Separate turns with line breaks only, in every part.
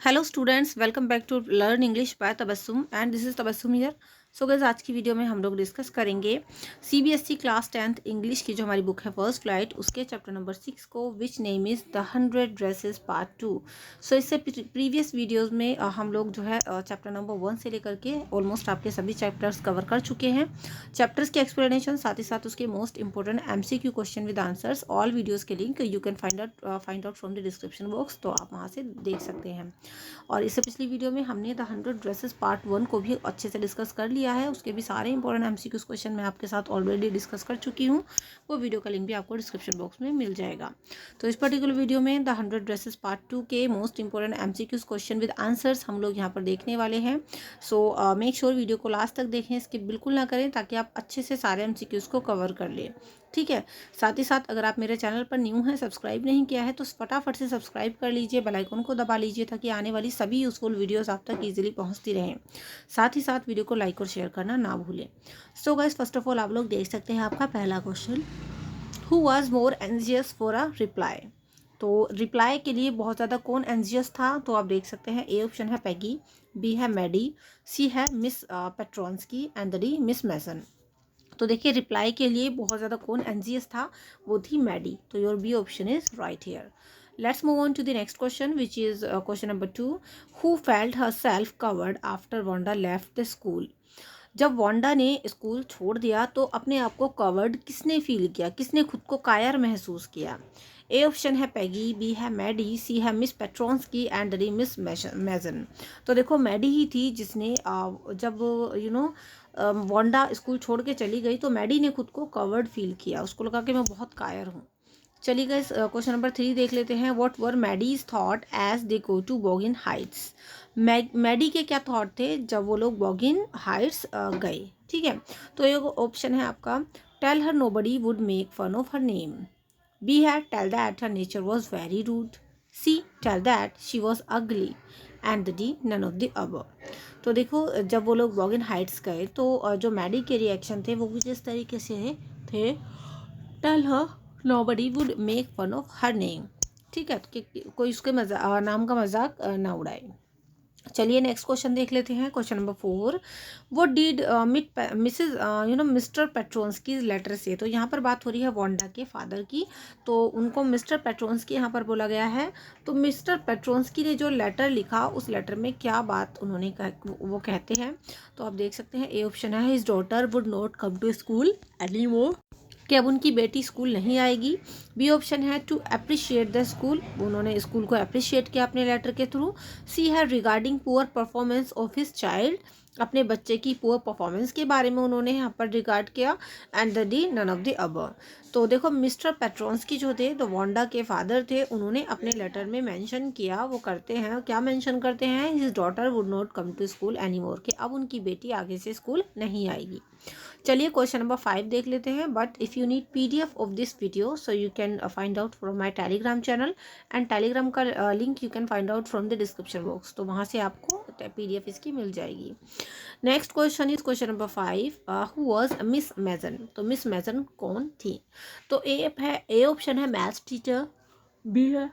Hello students, welcome back to learn English by Tabassum and this is Tabassum here. So guys, आज की video में हम लोग डिस्कस करेंगे सीबीएसई क्लास 10th इंग्लिश की जो हमारी बुक है फर्स्ट फ्लाइट, उसके चैप्टर नंबर 6 को, which name is the 100 dresses part 2। सो इससे प्रीवियस वीडियोस में हम लोग जो है चैप्टर नंबर 1 से लेकर के ऑलमोस्ट आपके सभी चैप्टर्स कवर कर चुके हैं। चैप्टर्स की एक्सप्लेनेशन, साथ ही साथ उसके most important MCQ question with answers, all videos के link you can find out from the description box, तो आप वहाँ से देख सकते हैं। और इससे पिछली वीडियो में हमने द 100 ड्रेसेस पार्ट 1 को भी अच्छे से डिस्कस कर लिया है। उसके भी सारे इंपॉर्टेंट एमसीक्यूज क्वेश्चन मैं आपके साथ ऑलरेडी डिस्कस कर चुकी हूँ। वो वीडियो का लिंक भी आपको डिस्क्रिप्शन बॉक्स में मिल जाएगा। तो इस पर्टिकुलर वीडियो में द 100 ड्रेसेस पार्ट 2 के most important MCQs question with answers हम लोग यहाँ पर देखने वाले हैं। सो मेक श्योर वीडियो को लास्ट तक देखें, स्किप बिल्कुल ना करें, ताकि आप अच्छे से सारे एमसीक्यूज को कवर कर लें। ठीक है। साथ ही साथ अगर आप मेरे चैनल पर न्यू हैं, सब्सक्राइब नहीं किया है, तो फटाफट से सब्सक्राइब कर लीजिए, बेल आइकन को दबा लीजिए, ताकि आने वाली सभी यूजफुल वीडियोस आप तक इजीली पहुंचती रहें। साथ ही साथ वीडियो को लाइक और शेयर करना ना भूलें। So guys, first of all आप लोग देख सकते हैं आपका पहला question, who was more anxious for a reply. तो रिप्लाई के लिए बहुत ज़्यादा कौन एंजियस था, तो आप देख सकते हैं ए ऑप्शन है पैगी, बी है मैडी, सी है Miss Petronski and D Miss Mason. तो देखिए, रिप्लाई के लिए बहुत ज़्यादा कौन एंजियस था, वो थी मैडी। तो your B option is right here. Let's move on to the next question, which is question number 2। Who felt herself coward after Wanda left the school. जब वांडा ने स्कूल छोड़ दिया तो अपने आप को कवर्ड किसने फील किया, किसने खुद को कायर महसूस किया। ए ऑप्शन है पैगी, बी है मैडी, सी है Miss Petronski and D miss Mason. तो देखो, मैडी ही थी जिसने जब वांडा स्कूल छोड़ के चली गई तो मैडी ने खुद को कवर्ड फील किया, उसको लगा कि मैं बहुत कायर हूँ। चलिए गाइस, क्वेश्चन नंबर 3 देख लेते हैं। What were Maddie's thought as they go to Boggins Heights. Maddie के क्या थॉट थे जब वो लोग बॉगिन हाइट्स गए। ठीक है। तो ये ऑप्शन है आपका, tell her nobody would make fun of her name. B है tell that her nature was very rude. C tell that she was ugly and D none of the above. तो देखो, जब वो लोग बॉगिन हाइट्स गए तो जो मैडी के रिएक्शन थे वो कुछ इस तरीके से थे, tell her nobody would make fun of her name. ठीक है, कि कोई उसके नाम का मजाक ना उड़ाए। चलिए नेक्स्ट क्वेश्चन देख लेते हैं। Question number 4, what did Mrs Mr Petronski letter से। तो यहाँ पर बात हो रही है वांडा के फादर की, तो उनको मिस्टर पेट्रोन्स्की यहाँ पर बोला गया है। तो मिस्टर पेट्रोन्स्की ने जो लेटर लिखा, उस लेटर में क्या बात उन्होंने वो कहते हैं। तो आप देख सकते हैं, ए ऑप्शन है his daughter would not come to school any more, कि अब उनकी बेटी स्कूल नहीं आएगी। बी ऑप्शन है टू अप्रिशिएट द स्कूल, उन्होंने स्कूल को अप्रिशिएट किया अपने लेटर के थ्रू। सी है regarding poor performance of his child, अपने बच्चे की पुअर परफॉर्मेंस के बारे में उन्होंने यहाँ पर रिगार्ड किया। And the D none of the above. तो देखो, मिस्टर पेट्रोन्स्की जो थे, तो वांडा के फादर थे, उन्होंने अपने लेटर में मेंशन किया, वो करते हैं क्या मेंशन करते हैं, his daughter would not come to school any more, कि अब उनकी बेटी आगे से स्कूल नहीं आएगी। चलिए क्वेश्चन नंबर 5 देख लेते हैं। But if you need PDF of this video, so you can find out from my Telegram channel, and Telegram का link you can find out from the description box, तो वहाँ से आपको पीडीएफ इसकी मिल जाएगी। Next question is question number 5, who was Miss Mason. तो Miss Mason कौन थी। तो ए ऑप्शन है मैथ्स टीचर, बी है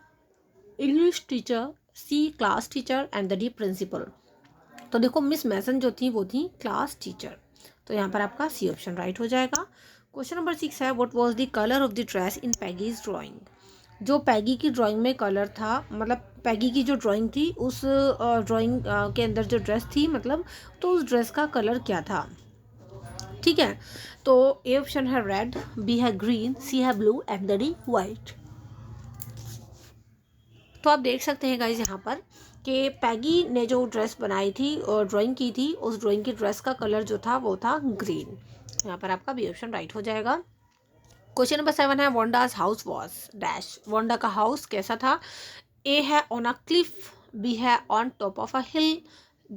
English teacher, C class teacher and the D principal. तो देखो, मिस मैसन जो थी वो थी क्लास टीचर, तो यहाँ पर आपका सी ऑप्शन राइट हो जाएगा। क्वेश्चन नंबर 6 है, what was the colour of the dress in Peggy's drawing. जो पैगी की ड्राइंग में कलर था, मतलब पैगी की जो ड्राइंग थी, उस ड्राइंग के अंदर जो ड्रेस थी, मतलब तो उस ड्रेस का कलर क्या था। ठीक है। तो ए ऑप्शन है रेड, बी है ग्रीन, सी है blue and the D white. तो आप देख सकते हैं गाइज यहाँ पर कि पैगी ने जो ड्रेस बनाई थी और ड्राइंग की थी, उस ड्राइंग की ड्रेस का कलर जो था वो था ग्रीन। यहाँ पर आपका बी ऑप्शन राइट हो जाएगा। क्वेश्चन नंबर 7 है, Wanda's house was dash. Wanda का हाउस कैसा था। ए है ऑन अ क्लिफ, बी है on top of a hill,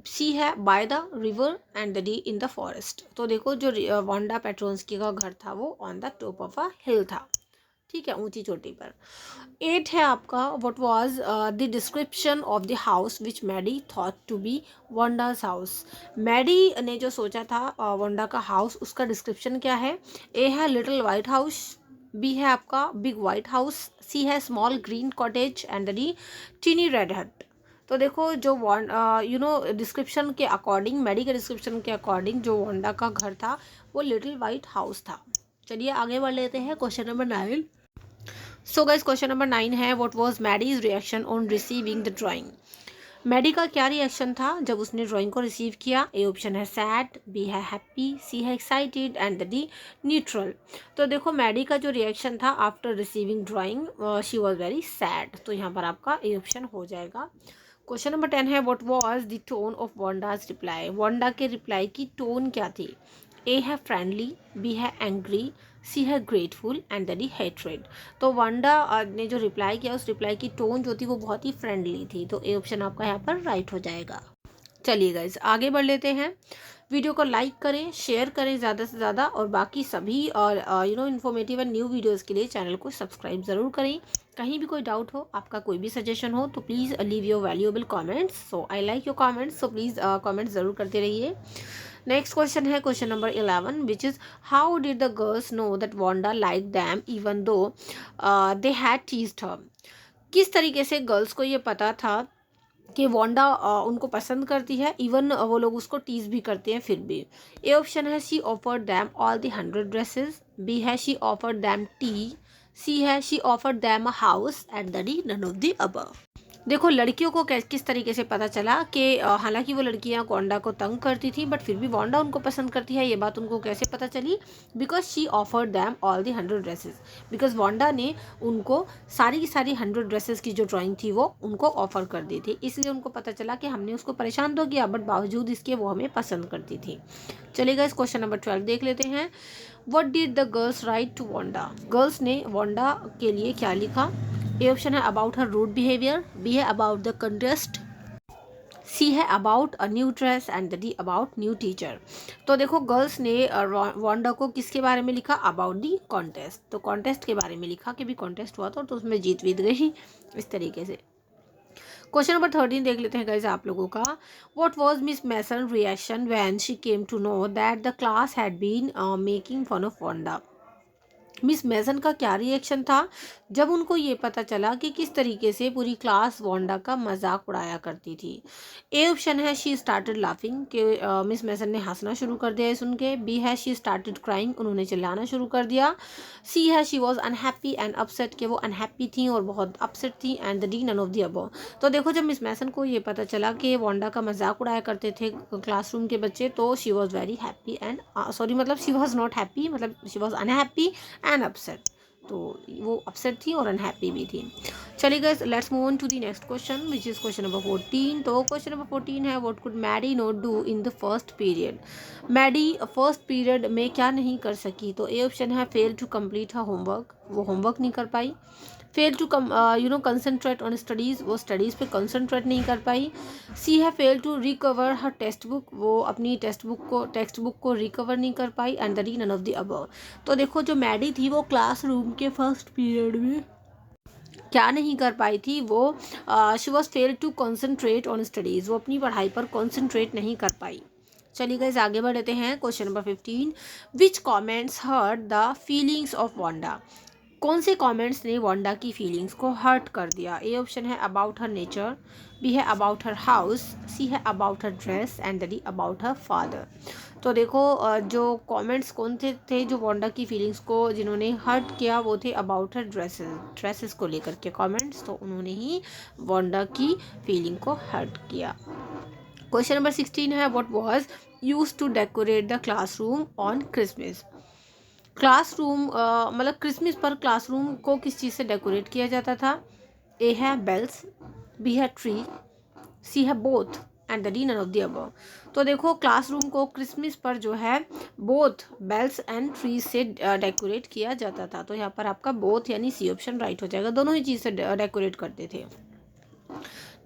C है by the river and the D in the forest. तो देखो, जो वांडा पेट्रोन्स्की का घर था वो on the top of a hill था। ठीक है, ऊंची चोटी पर। 8 है आपका, what was the description of the house which Maddie thought to be Wanda's house. Maddie ने जो सोचा था वांडा का हाउस, उसका डिस्क्रिप्शन क्या है। ए है लिटिल वाइट हाउस, बी है आपका बिग वाइट हाउस, सी है small green cottage and D tiny red hut. तो देखो जो डिस्क्रिप्शन के अकॉर्डिंग, मैडी के डिस्क्रिप्शन के अकॉर्डिंग जो वांडा का घर था वो लिटिल वाइट हाउस था। चलिए आगे बढ़ लेते हैं question number 9। So guys question number 9 है what was Maddie's reaction on receiving the drawing. Maddie का क्या रिएक्शन था जब उसने ड्राइंग को रिसीव किया? ए ऑप्शन है सैड, बी है हैप्पी, सी है एक्साइटेड एंड डी न्यूट्रल। तो देखो मैडी का जो रिएक्शन था after receiving drawing, she was very sad. तो यहाँ पर आपका ए ऑप्शन हो जाएगा। क्वेश्चन नंबर 10 है what was the tone of Wanda's reply. Wanda के रिप्लाई की टोन क्या थी? ए है फ्रेंडली, बी है एंग्री, सी है ग्रेटफुल एंड डी हेट्रेड। तो वांडा ने जो रिप्लाई किया उस रिप्लाई की टोन जो थी वो बहुत ही फ्रेंडली थी। तो ए ऑप्शन आपका यहाँ पर राइट हो जाएगा। चलिए गाइज आगे बढ़ लेते हैं। वीडियो को लाइक करें, शेयर करें ज़्यादा से ज़्यादा, और बाकी सभी और इन्फॉर्मेटिव एंड न्यू वीडियोज़ के लिए चैनल को सब्सक्राइब ज़रूर करें। कहीं भी कोई डाउट हो, आपका कोई भी सजेशन हो तो please leave your valuable comments. So I like your comments, so please comments ज़रूर करते रहिए। नेक्स्ट क्वेश्चन है question number 11 which is how did the girls know that Wanda like them even though they had teased हर। किस तरीके से girls को ये पता था कि वांडा उनको पसंद करती है, इवन वो लोग उसको टीज भी करते हैं फिर भी? ए ऑप्शन है she offered them all the 100 dresses, B है she offered them tea, C है she offered them a house and the D none of the above. देखो लड़कियों को किस तरीके से पता चला कि हालांकि वो लड़कियां वांडा को तंग करती थी बट फिर भी वांडा उनको पसंद करती है, ये बात उनको कैसे पता चली? Because she offered them all the 100 dresses. Because Wanda ने उनको सारी की सारी 100 ड्रेसेस की जो ड्राइंग थी वो उनको ऑफर कर दी थी, इसलिए उनको पता चला कि हमने उसको परेशान तो किया बट बावजूद इसके वो हमें पसंद करती थी। चलेगा इस क्वेश्चन नंबर 12 देख लेते हैं। What did the girls write to Wanda. Girls ने वांडा के लिए क्या लिखा? ए ऑप्शन है about her rude behaviour, B है अबाउट द कंटेस्ट, सी है about a new dress and D about new teacher. तो देखो गर्ल्स ने वांडा को किसके बारे में लिखा? About the contest. तो कॉन्टेस्ट के बारे में लिखा कि भी कॉन्टेस्ट हुआ था तो उसमें जीत गई, इस तरीके से। क्वेश्चन नंबर 13 देख लेते हैं गाइस आप लोगों का। What was Miss Mason reaction when she came to know that the class had been making fun of Wanda. Miss Mason का क्या रिएक्शन था जब उनको ये पता चला कि किस तरीके से पूरी क्लास वांडा का मजाक उड़ाया करती थी? ए ऑप्शन है शी स्टार्टेड लाफिंग, कि मिस मेसन ने हंसना शुरू कर दिया सुन के, बी है शी स्टार्टेड क्राइंग, उन्होंने चिल्लाना शुरू कर दिया, सी है she was unhappy and upset, कि वो अनहैप्पी थी और बहुत अपसेट थी, and the D none of the above. तो देखो जब मिस मेसन को ये पता चला कि वांडा का मजाक उड़ाया करते थे क्लासरूम के बच्चे तो she was very happy and sorry मतलब शी वॉज नॉट हैप्पी, मतलब she was unhappy and upset. तो वो अपसेट थी और अनहैप्पी भी थी। चलिए guys let's move on to the next question which is question number 14। तो क्वेश्चन नंबर 14 है what could Maddie not do in the first period. Maddie first period में क्या नहीं कर सकी? तो ए ऑप्शन है fail to complete her homework, वो होमवर्क नहीं कर पाई। Fail to concentrate on studies, वो स्टडीज़ पे कंसंट्रेट नहीं कर पाई। सी है fail to recover her textbook, वो अपनी टेक्स्ट बुक को रिकवर नहीं कर पाई, and the D none of the above. तो देखो जो मैडी थी वो क्लासरूम के फर्स्ट पीरियड में क्या नहीं कर पाई थी? वो she was fail to concentrate on studies, वो अपनी पढ़ाई पर कंसंट्रेट नहीं कर पाई। चलिए गाइस आगे बढ़ते हैं। Question number 15 which comments hurt the feelings of Wanda. कौन से कमेंट्स ने वांडा की फीलिंग्स को हर्ट कर दिया? ए ऑप्शन है अबाउट हर नेचर, बी है अबाउट हर हाउस, सी है about her dress and D about her father. तो देखो जो कमेंट्स कौन थे जो वांडा की फीलिंग्स को जिन्होंने हर्ट किया वो थे अबाउट हर ड्रेसेस को लेकर के कमेंट्स, तो उन्होंने ही वांडा की फीलिंग को हर्ट किया। क्वेश्चन नंबर 16 है what was used to decorate the classroom on Christmas. Classroom मतलब क्रिसमस पर क्लासरूम को किस चीज़ से डेकोरेट किया जाता था? ए है बेल्स, बी है ट्री, सी है both and the D none of the above. तो देखो क्लासरूम को क्रिसमस पर जो है बोथ बेल्स एंड ट्रीज से डेकोरेट किया जाता था। तो यहाँ पर आपका बोथ यानी सी ऑप्शन राइट हो जाएगा, दोनों ही चीज़ से डेकोरेट करते थे।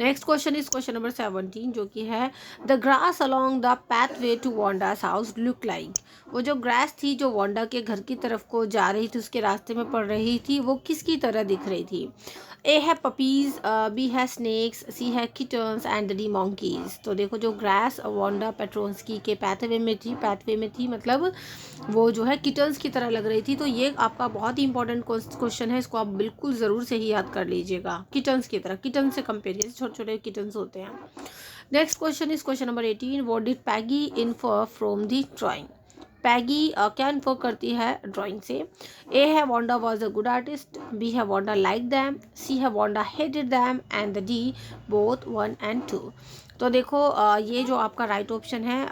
Next question is question number 17 जो कि है the grass along the pathway to Wanda's house look like. वो जो ग्रास थी जो वांडा के घर की तरफ को जा रही थी उसके रास्ते में पड़ रही थी वो किसकी तरह दिख रही थी? ए है पपीज, बी है स्नेक्स, सी है किटन्स एंड डी मंकीज। तो देखो जो ग्रास वांडा पेट्रोन्स्की के पाथवे में थी मतलब वो जो है किटन्स की तरह लग रही थी। तो ये आपका बहुत ही इंपॉर्टेंट क्वेश्चन है, इसको आप बिल्कुल ज़रूर से ही याद कर लीजिएगा। किटन्स की तरह, किटन से कंपेयर, छोटे छोटे किटन्स होते हैं। Next question is question number 18, what did Peggy infer from the drawing. Peggy क्या इन्फर करती है ड्राइंग से। ए है Wanda was a good artist, B है वांडा लाइक दैम, सी है Wanda hated them and the D both 1 and 2। तो देखो ये जो आपका राइट ऑप्शन है,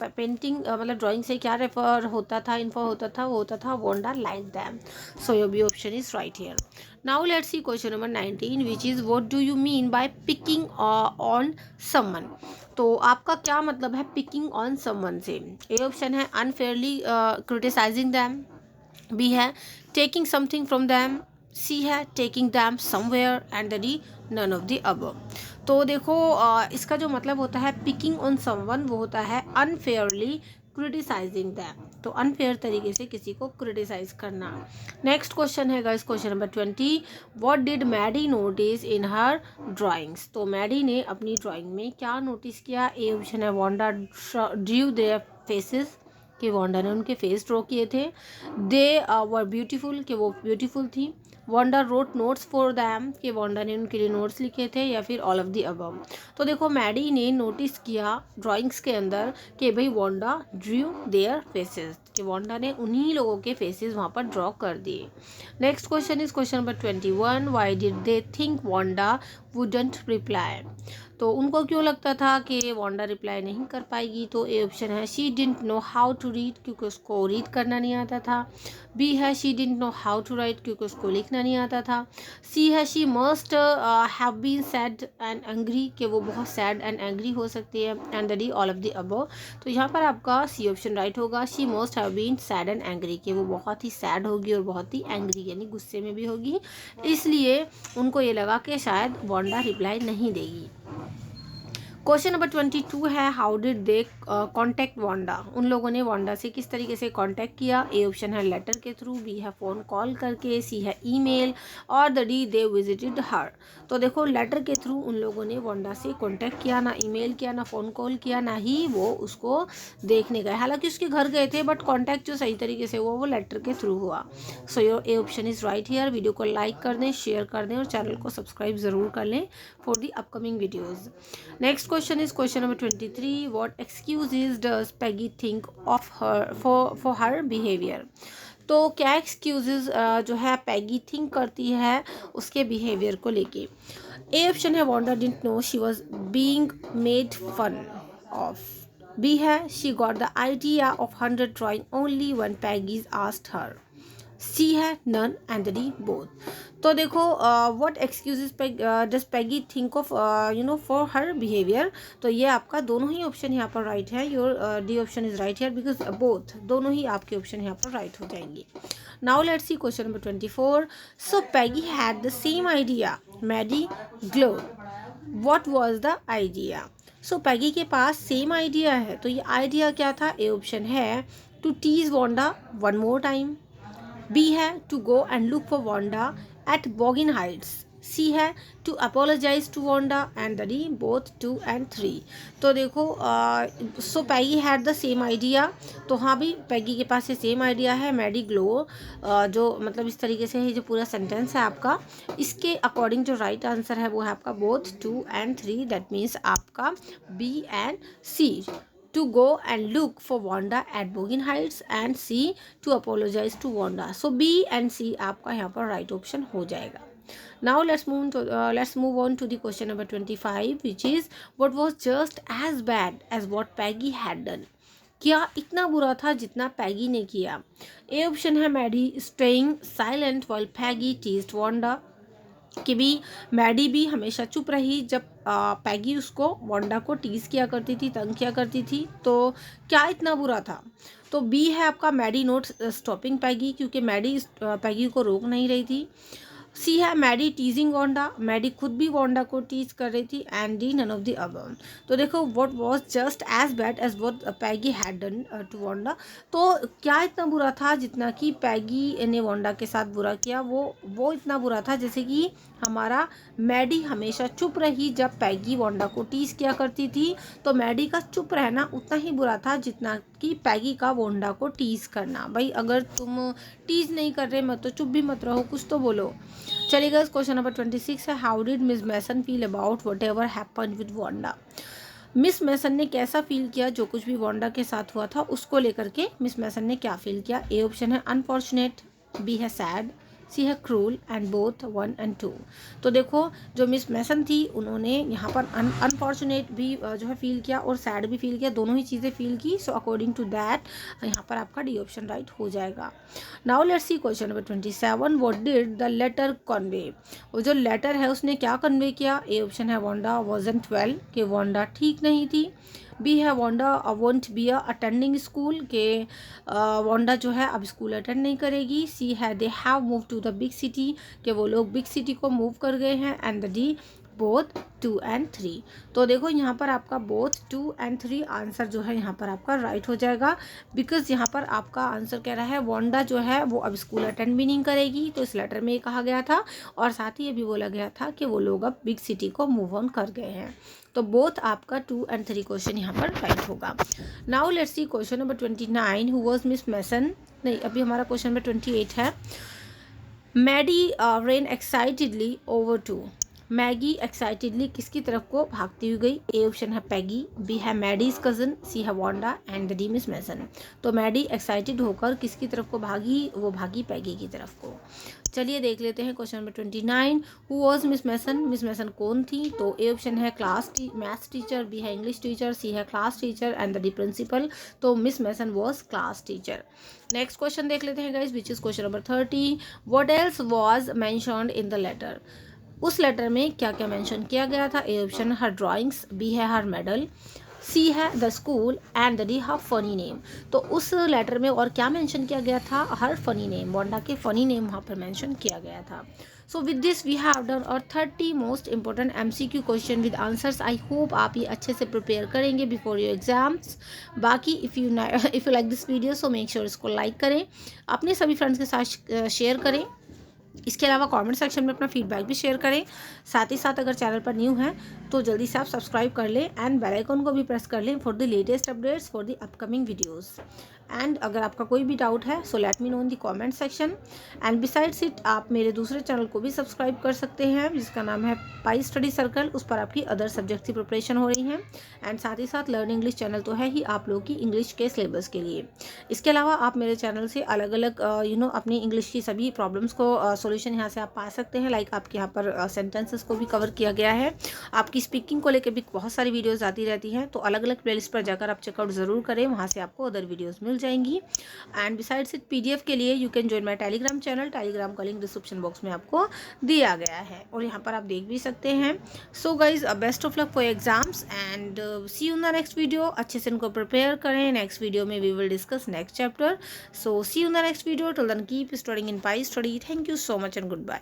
पेंटिंग मतलब ड्राइंग से क्या रेफर होता था, इन्फर होता था, वो होता था Wanda like them. So your B option is right here. Now let's see question number 19, which is what do you mean by picking on someone. तो आपका क्या मतलब है पिकिंग ऑन समवन से। ए ऑप्शन है अनफेयरली क्रिटिसाइजिंग दैम, बी है taking something from them, C है taking them somewhere and the D none of the above. तो देखो इसका जो मतलब होता है पिकिंग ऑन समवन, वो होता है अनफेयरली क्रिटिसाइजिंग दैम। तो अनफेयर तरीके से किसी को क्रिटिसाइज करना। नेक्स्ट क्वेश्चन है guys question number 20, what did Maddie notice in her drawings. तो मैडी ने अपनी ड्राइंग में क्या नोटिस किया। ए ऑप्शन है वांडा ड्रू देयर फेसेस, कि वांडा ने उनके फेस ड्रॉ किए थे। दे वर ब्यूटीफुल, कि वो ब्यूटीफुल थी। Wanda wrote notes for them, कि वांडा ने उनके लिए नोट्स लिखे थे, या फिर ऑल ऑफ द अबव। तो देखो मैडी ने नोटिस किया ड्राइंग्स के अंदर कि भाई वांडा ड्रू देयर फेसेस, कि वांडा ने उन्हीं लोगों के फेसेस वहाँ पर ड्रॉ कर दिए। Next question is question number 21, why did they think Wanda wouldn't reply. तो उनको क्यों लगता था कि वांडा रिप्लाई नहीं कर पाएगी। तो ए ऑप्शन है she didn't know how to read, क्योंकि उसको रीड करना नहीं आता था। बी है she didn't know how to write, क्योंकि उसको लिखना नहीं आता था। सी है she must have been sad and angry, कि वो बहुत सैड एंड एंग्री हो सकती है। And the D all of the above. तो यहाँ पर आपका सी ऑप्शन राइट होगा, she must have been sad and angry, कि वो बहुत ही सैड होगी और बहुत ही एंग्री यानी गुस्से में भी होगी, इसलिए उनको ये लगा कि शायद वांडा रिप्लाई नहीं देगी। क्वेश्चन नंबर 22 है how did they contact Wanda. उन लोगों ने वांडा से किस तरीके से कॉन्टैक्ट किया। ए ऑप्शन है लेटर के थ्रू, बी है फ़ोन कॉल करके, सी है ईमेल और द डी दे विजिटेड हर। तो देखो लेटर के थ्रू उन लोगों ने वांडा से कॉन्टैक्ट किया, ना ईमेल किया, ना फ़ोन कॉल किया, ना ही वो उसको देखने गए। हालांकि उसके घर गए थे बट कॉन्टैक्ट जो सही तरीके से हुआ वो लेटर के थ्रू हुआ। So your A option is right here. Video को लाइक कर दें, शेयर कर दें और चैनल को सब्सक्राइब ज़रूर कर लें for the upcoming videos. Next question is question number 23, what excuses does Peggy think of her for her behaviour. तो क्या एक्सक्यूजेज जो है पैगी थिंक करती है उसके बिहेवियर को लेके। ए ऑप्शन है Wanda didn't know she was being made fun of, B है she got the idea of 100 drawing only when Peggy asked her, C है नन एंड डी बोथ। तो देखो what excuses does Peggy think of for her behaviour. तो ये आपका दोनों ही option यहाँ पर राइट है। Your D option is right here because both, दोनों ही आपके ऑप्शन यहाँ पर राइट हो जाएंगे। Now let's see question number 24, so Peggy had the same idea, Maddie glow, what was the idea. So Peggy के पास सेम आइडिया है, तो ये आइडिया क्या था। ए ऑप्शन है to tease Wanda one more time, B है to go and look for Wanda at Boggins Heights, C है to apologise to Wanda and the D both 2 and 3। तो देखो so Peggy had the same idea, तो हाँ भी Peggy के पास ये सेम आइडिया है। मैडी ग्लो जो मतलब इस तरीके से है जो पूरा सेंटेंस है आपका, इसके अकॉर्डिंग जो राइट आंसर है वो है आपका बोथ 2 and 3, दैट मीन्स आपका B and C, to go and look for Wanda at Bogin Heights and C to apologize to Wanda. So B and C आपका यहाँ पर right option हो जाएगा। Now let's move on to the question number 25, which is what was just as bad as what Peggy had done. क्या इतना बुरा था जितना पैगी ने किया। ए ऑप्शन है Maddie staying silent while Peggy teased Wanda, कि भी मैडी भी हमेशा चुप रही जब पैगी उसको वांडा को टीज किया करती थी, तंग किया करती थी। तो क्या इतना बुरा था। तो बी है आपका मैडी नोट स्टॉपिंग पैगी, क्योंकि मैडी पैगी को रोक नहीं रही थी। सी है मैडी टीजिंग वांडा, मैडी खुद भी वांडा को टीज कर रही थी। And D none of the above. तो देखो what was just as bad as what Peggy had done to Wanda. तो क्या इतना बुरा था जितना कि पैगी ने वांडा के साथ बुरा किया, वो इतना बुरा था जैसे कि हमारा मैडी हमेशा चुप रही जब पैगी वांडा को टीज किया करती थी। तो मैडी का चुप रहना उतना ही बुरा था जितना कि पैगी का वांडा को टीज करना। भाई अगर तुम टीज नहीं कर रहे मत तो चुप भी मत रहो, कुछ तो बोलो। चलिएगा, क्वेश्चन नंबर 26 है, how did Miss Mason feel about whatever happen with Wanda. Miss Mason ने कैसा फील किया जो कुछ भी वांडा के साथ हुआ था उसको लेकर के मिस मैसन ने क्या फील किया। ए ऑप्शन है अनफॉर्चुनेट, बी है सैड, सी है क्रूल एंड बोथ 1 and 2। तो देखो जो मिस मैसन थी उन्होंने यहाँ पर अनफॉर्चुनेट भी जो है फील किया और सैड भी फील किया, दोनों ही चीज़ें फील की। सो अकॉर्डिंग टू दैट यहाँ पर आपका डी ऑप्शन राइट हो जाएगा। Now let's see question number 27, what did the letter convey. वो जो लेटर है उसने क्या कन्वे किया। ए ऑप्शन है वांडा वाजंट वेल, कि वांडा ठीक नहीं थी। बी है Wanda won't be attending school, के वांडा जो है अब स्कूल अटेंड नहीं करेगी। सी है they have move to the big city, कि वो लोग बिग सिटी को मूव कर गए हैं। And the D both 2 and 3। तो देखो यहाँ पर आपका बोथ 2 and 3 आंसर जो है यहाँ पर आपका राइट हो जाएगा, बिकॉज यहाँ पर आपका आंसर कह रहा है वांडा जो है वो अब स्कूल अटेंड भी नहीं करेगी। तो इस लेटर में ये कहा गया था और साथ ही ये भी बोला गया था कि वो लोग अब बिग सिटी को मूव ऑन कर गए हैं। तो बोथ आपका 2 and 3 क्वेश्चन यहाँ पर राइट होगा। Now let's see question number 29, who was Miss Mason. नहीं, अभी हमारा क्वेश्चन नंबर 28 है, Maddie ran excitedly over to. Maggie excitedly किसकी तरफ को भागती हुई गई। ए ऑप्शन है पैगी, बी है मैडीज कजन, सी है Wanda and D Miss Mason. तो मैडी एक्साइटेड होकर किसकी तरफ को भागी, वो भागी पैगी की तरफ को। चलिए देख लेते हैं question number 29, who was Miss Mason. Miss Mason कौन थी। तो ए ऑप्शन है मैथ्स टीचर, बी है इंग्लिश टीचर, सी है class teacher and the D principal. तो Miss Mason was class teacher. Next question देख लेते हैं guys, which is question number 30, what else was mentioned in the letter. उस letter में क्या क्या मेंशन किया गया था। A option her drawings, B है हर मेडल, सी है the school and the D her funny name. तो उस लेटर में और क्या मेंशन किया गया था, हर फनी नेम, वांडा के फनी नेम वहाँ पर मेंशन किया गया था। So with this we have done our 30 most important MCQ question with answers. I hope आप ये अच्छे से प्रिपेयर करेंगे बिफोर योर एग्जाम्स। बाकी if you like this video so make sure इसको लाइक करें, अपने सभी फ्रेंड्स के साथ शेयर करें। इसके अलावा कमेंट सेक्शन में अपना फीडबैक भी शेयर करें। साथ ही साथ अगर चैनल पर न्यू हैं तो जल्दी से आप सब्सक्राइब कर लें एंड बेल आइकन को भी प्रेस कर लें for the latest updates for the upcoming videos. And अगर आपका कोई भी डाउट है so let me know in the comment section. And besides it आप मेरे दूसरे चैनल को भी सब्सक्राइब कर सकते हैं जिसका नाम है पाई स्टडी सर्कल। उस पर आपकी अदर सब्जेक्ट की प्रिपरेशन हो रही है। एंड साथ ही साथ लर्न इंग्लिश चैनल तो है ही आप लोगों की इंग्लिश के सिलेबस के लिए। इसके अलावा आप मेरे चैनल से अलग अलग अपनी इंग्लिश की सभी प्रॉब्लम्स को सोल्यूशन यहाँ से आप पा सकते हैं। लाइक आपके यहाँ पर सेंटेंसेस को भी कवर किया गया है, आपकी स्पीकिंग को लेकर भी बहुत सारी वीडियोस आती रहती हैं। तो अलग अलग प्लेलिस्ट पर जाकर आप चेकआउट ज़रूर करें, वहाँ से आपको अदर वीडियोस मिल जाएंगी। एंड बिसाइड्स इट PDF के लिए you can join my Telegram channel. Telegram का लिंक डिस्क्रिप्शन बॉक्स में आपको दिया गया है और यहाँ पर आप देख भी सकते हैं। So guys best of luck for exams and see you in the next video. अच्छे से इनको प्रिपेयर करें। नेक्स्ट वीडियो में we will discuss next chapter. So see you in the next video. Till then keep studying in Pi Study. Thank you so much and good bye.